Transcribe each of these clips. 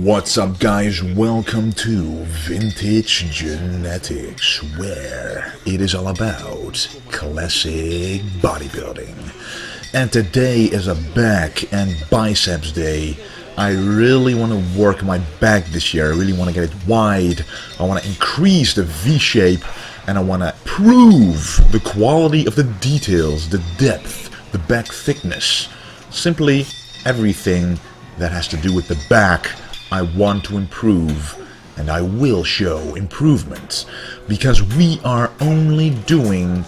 What's up, guys? Welcome to Vintage Genetics, where it is all about classic bodybuilding. And today is a back and biceps day. I really want to work my back this year. I really want to get it wide. I want to increase the V shape, and I want to prove the quality of the details, the depth, the back thickness. Simply everything that has to do with the back I want to improve, and I will show improvements, because we are only doing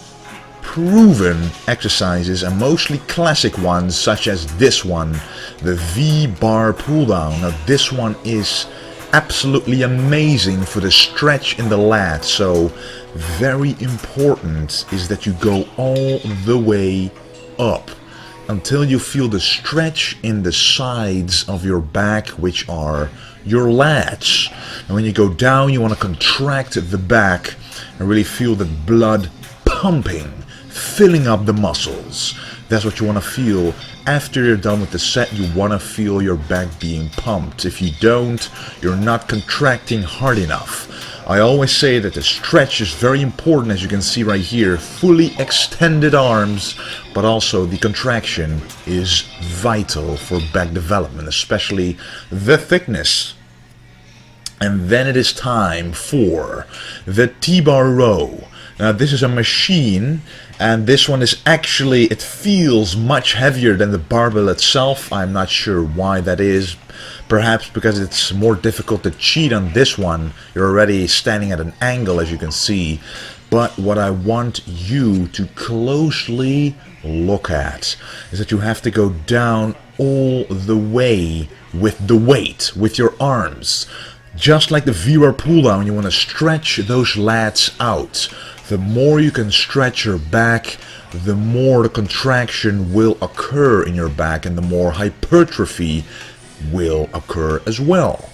proven exercises, and mostly classic ones such as this one, the V-bar pull down. Now this one is absolutely amazing for the stretch in the lats, so very important is that you go all the way up until you feel the stretch in the sides of your back, which are your lats. And when you go down, you want to contract the back and really feel the blood pumping, filling up the muscles. That's what you want to feel. After you're done with the set, you want to feel your back being pumped. If you don't, you're not contracting hard enough. I always say that the stretch is very important, as you can see right here. Fully extended arms, but also the contraction is vital for back development, especially the thickness. And then it is time for the T-bar row. Now this is a machine, and this one is actually, it feels much heavier than the barbell itself. I'm not sure why that is. Perhaps because it's more difficult to cheat on this one. You're already standing at an angle, as you can see. But what I want you to closely look at is that you have to go down all the way with the weight, with your arms. Just like the V-bar pull down, you want to stretch those lats out. The more you can stretch your back, the more the contraction will occur in your back, and the more hypertrophy will occur as well.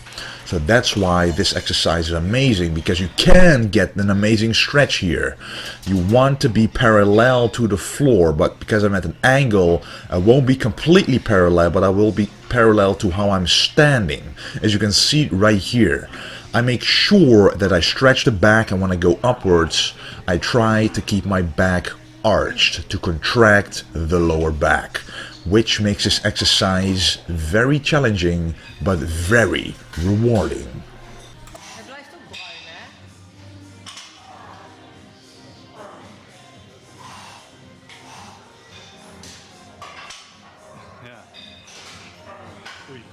So that's why this exercise is amazing, because you can get an amazing stretch here. You want to be parallel to the floor, but because I'm at an angle, I won't be completely parallel, but I will be parallel to how I'm standing. As you can see right here, I make sure that I stretch the back, and when I go upwards, I try to keep my back arched to contract the lower back, which makes this exercise very challenging but very rewarding. Het blijft ook bruin, hè? Ja. Oei.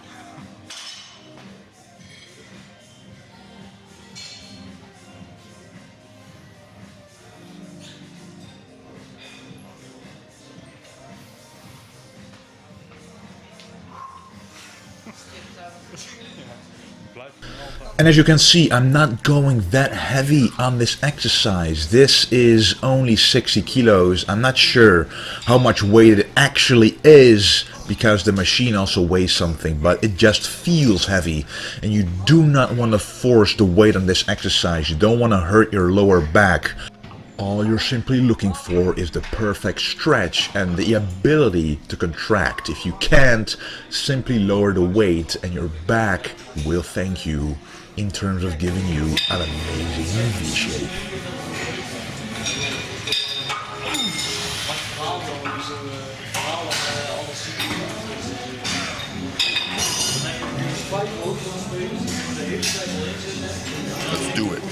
And as you can see, I'm not going that heavy on this exercise. This is only 60 kilos. I'm not sure how much weight it actually is, because the machine also weighs something, but it just feels heavy. And you do not want to force the weight on this exercise. You don't want to hurt your lower back. All you're simply looking for is the perfect stretch and the ability to contract. If you can't, simply lower the weight and your back will thank you in terms of giving you an amazing V shape. Let's do it.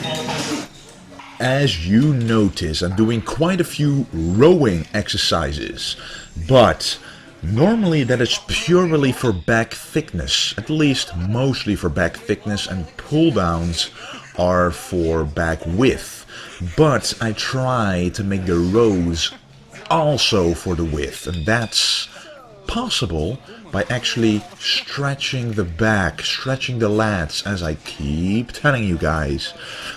As you notice, I'm doing quite a few rowing exercises, but normally that is purely for back thickness, at least mostly for back thickness, and pull downs are for back width. But I try to make the rows also for the width, and that's possible by actually stretching the back, stretching the lats, as I keep telling you guys.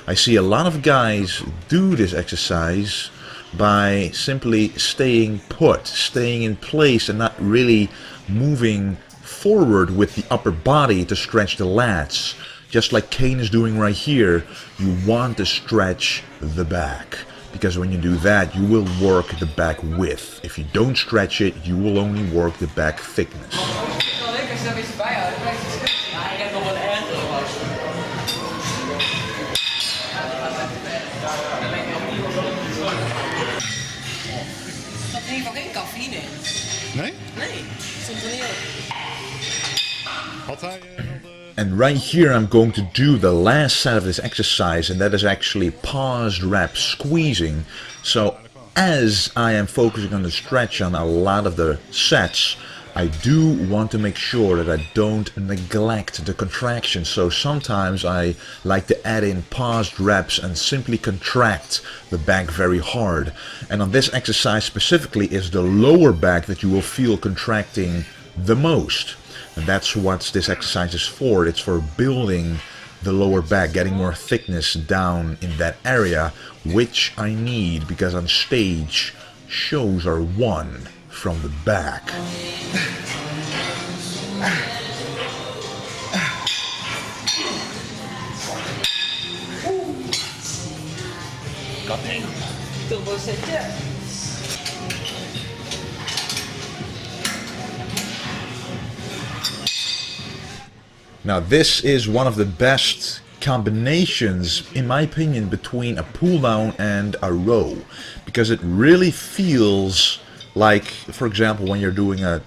I see a lot of guys do this exercise by simply staying put, staying in place, and not really moving forward with the upper body to stretch the lats. Just like Kane is doing right here, you want to stretch the back, because when you do that, you will work the back width. If you don't stretch it, you will only work the back thickness. Het is wel leuk als je daar een beetje bijhoudt. Dan blijft het schutje. Ja, ik heb nog wat erger. in ieder geval geen cafeïne in. Nee? Nee, stond er niet op. Had hij wel de... And right here I'm going to do the last set of this exercise, and that is actually paused rep squeezing. So as I am focusing on the stretch on a lot of the sets, I do want to make sure that I don't neglect the contraction. So sometimes I like to add in paused reps and simply contract the back very hard. And on this exercise specifically is the lower back that you will feel contracting the most. And that's what this exercise is for. It's for building the lower back, getting more thickness down in that area, which I need because on stage shows are won from the back. Turbo setje. Now this is one of the best combinations, in my opinion, between a pull down and a row, because it really feels like, for example, when you're doing a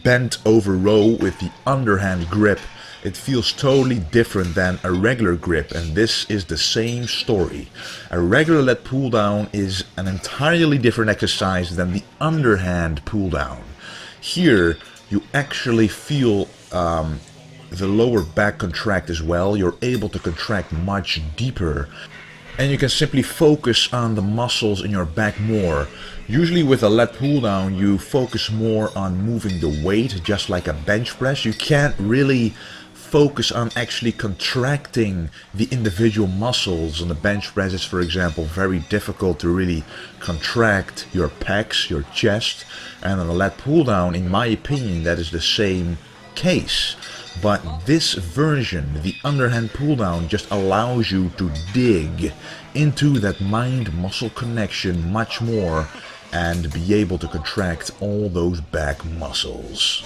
bent over row with the underhand grip, it feels totally different than a regular grip, and this is the same story. A regular leg pull down is an entirely different exercise than the underhand pull down. Here you actually feel the lower back contract as well. You're able to contract much deeper, and you can simply focus on the muscles in your back more. Usually with a lat pull down you focus more on moving the weight, just like a bench press. You can't really focus on actually contracting the individual muscles. On the bench press it's, for example, very difficult to really contract your pecs, your chest, and on a lat pull down, in my opinion, that is the same case. But this version, the underhand pull down, just allows you to dig into that mind-muscle connection much more and be able to contract all those back muscles.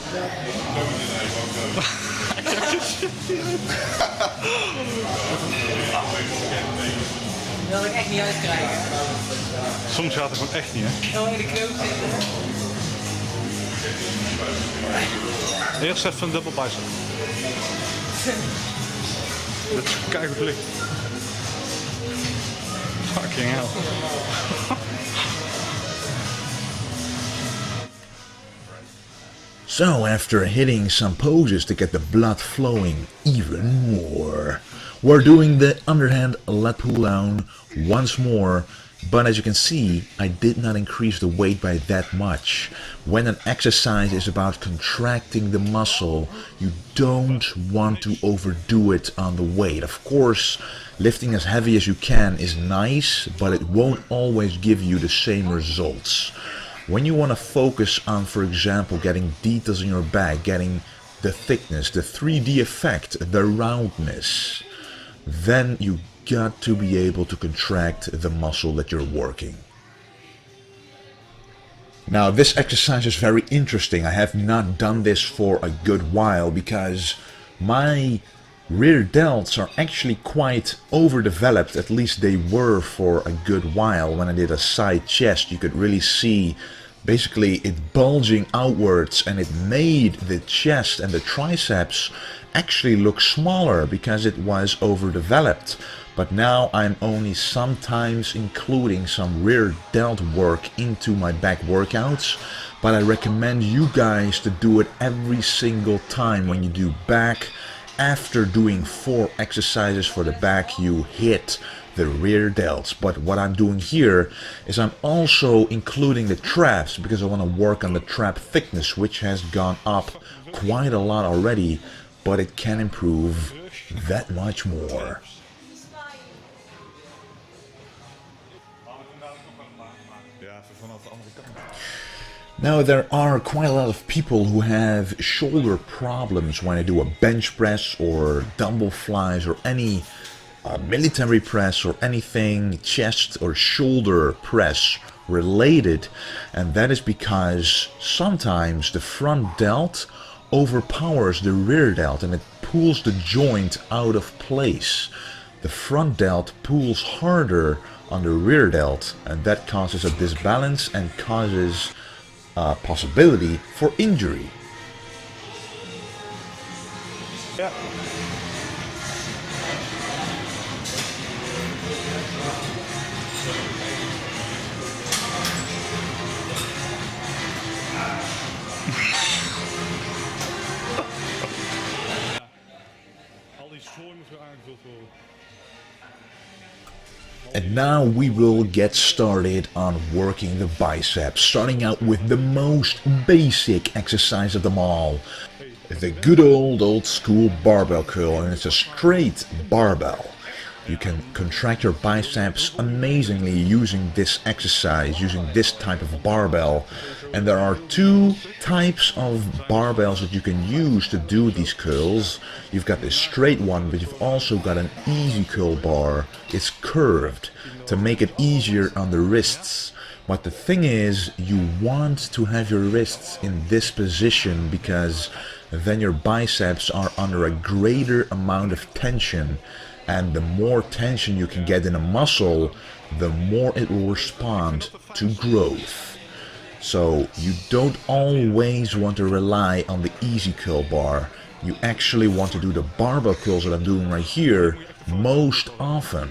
Dat wil ik echt niet uitkrijgen. Soms gaat het gewoon echt niet, hè? Oh, in de knoop zitten. Eerst even een double bicep. Dat is keihard licht. Fucking hell. So after hitting some poses to get the blood flowing even more, we're doing the underhand lat pull down once more. But as you can see, I did not increase the weight by that much. When an exercise is about contracting the muscle, you don't want to overdo it on the weight. Of course, lifting as heavy as you can is nice, but it won't always give you the same results. When you want to focus on, for example, getting details in your back, getting the thickness, the 3D effect, the roundness, then you got to be able to contract the muscle that you're working. Now this exercise is very interesting. I have not done this for a good while because my rear delts are actually quite overdeveloped. At least they were for a good while. When I did a side chest, you could really see basically it bulging outwards, and it made the chest and the triceps actually look smaller because it was overdeveloped. But now I'm only sometimes including some rear delt work into my back workouts, but I recommend you guys to do it every single time when you do back. After doing 4 exercises for the back, you hit the rear delts. But what I'm doing here is I'm also including the traps because I want to work on the trap thickness, which has gone up quite a lot already, but it can improve that much more. Now there are quite a lot of people who have shoulder problems when they do a bench press or dumbbell flies or any military press or anything chest or shoulder press related, and that is because sometimes the front delt overpowers the rear delt and it pulls the joint out of place. The front delt pulls harder on the rear delt, and that causes a disbalance and causes a possibility for injury. Ja. Al die zooi moet weer aangevuld worden. And now we will get started on working the biceps, starting out with the most basic exercise of them all. The good old school barbell curl, and it's a straight barbell. You can contract your biceps amazingly using this exercise, using this type of barbell. And there are two types of barbells that you can use to do these curls. You've got this straight one, but you've also got an easy curl bar. It's curved to make it easier on the wrists. But the thing is, you want to have your wrists in this position because then your biceps are under a greater amount of tension. And the more tension you can get in a muscle, the more it will respond to growth. So you don't always want to rely on the easy curl bar. You actually want to do the barbell curls that I'm doing right here most often.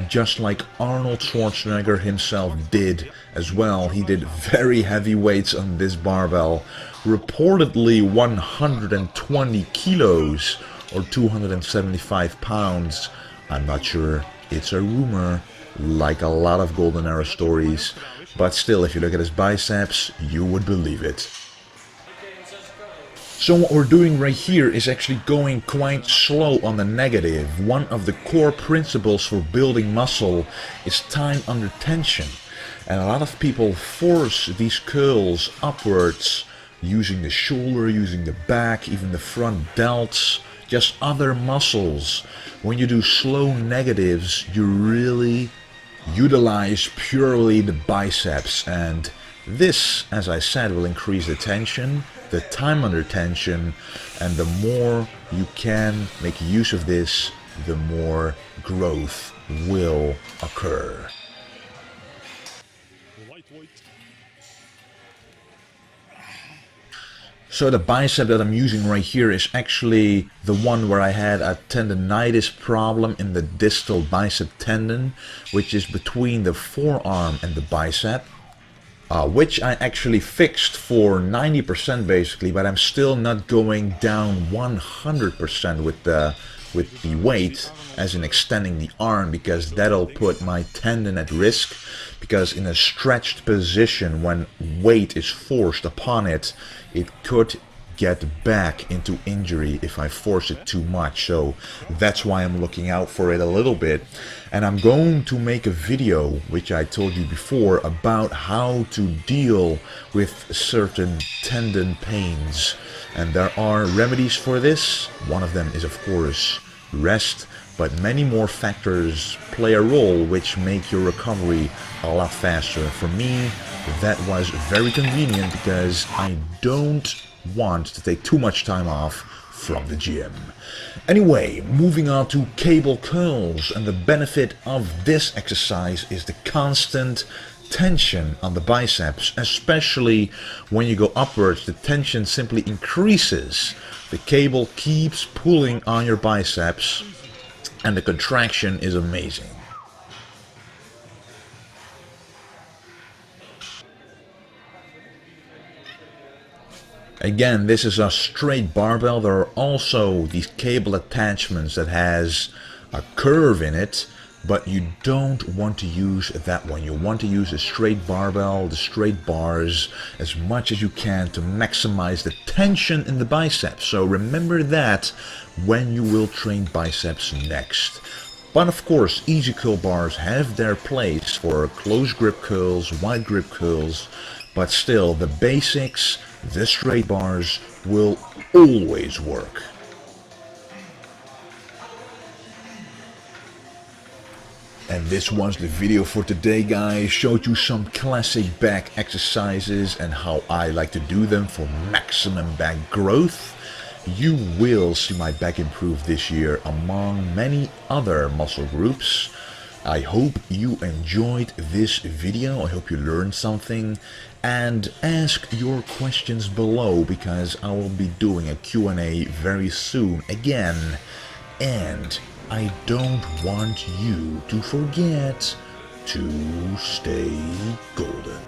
Just like Arnold Schwarzenegger himself did as well. He did very heavy weights on this barbell. Reportedly 120 kilos or 275 pounds. I'm not sure, it's a rumor, like a lot of Golden Era stories, but still, if you look at his biceps, you would believe it. So what we're doing right here is actually going quite slow on the negative. One of the core principles for building muscle is time under tension. And a lot of people force these curls upwards, using the shoulder, using the back, even the front delts, just other muscles. When you do slow negatives, you really utilize purely the biceps, and this, as I said, will increase the tension, the time under tension, and the more you can make use of this, the more growth will occur. Lightweight. So the bicep that I'm using right here is actually the one where I had a tendonitis problem in the distal bicep tendon, which is between the forearm and the bicep, which I actually fixed for 90% basically, but I'm still not going down 100% with the weight, as in extending the arm, because that'll put my tendon at risk. Because in a stretched position, when weight is forced upon it, it could get back into injury if I force it too much. So that's why I'm looking out for it a little bit. And I'm going to make a video, which I told you before, about how to deal with certain tendon pains. And there are remedies for this. One of them is, of course, rest. But many more factors play a role which make your recovery a lot faster. For me, that was very convenient because I don't want to take too much time off from the gym. Anyway, moving on to cable curls, and the benefit of this exercise is the constant tension on the biceps, especially when you go upwards. The tension simply increases. The cable keeps pulling on your biceps, and the contraction is amazing. Again, this is a straight barbell. There are also these cable attachments that has a curve in it, but you don't want to use that one. You want to use a straight barbell, the straight bars, as much as you can to maximize the tension in the biceps. So remember that when you will train biceps next. But of course, easy curl bars have their place for close grip curls, wide grip curls, but still the basics, the straight bars, will always work. And this was the video for today, guys. Showed you some classic back exercises and how I like to do them for maximum back growth. You will see my back improve this year among many other muscle groups. I hope you enjoyed this video. I hope you learned something, and ask your questions below because I will be doing a Q&A very soon again. And I don't want you to forget to stay golden.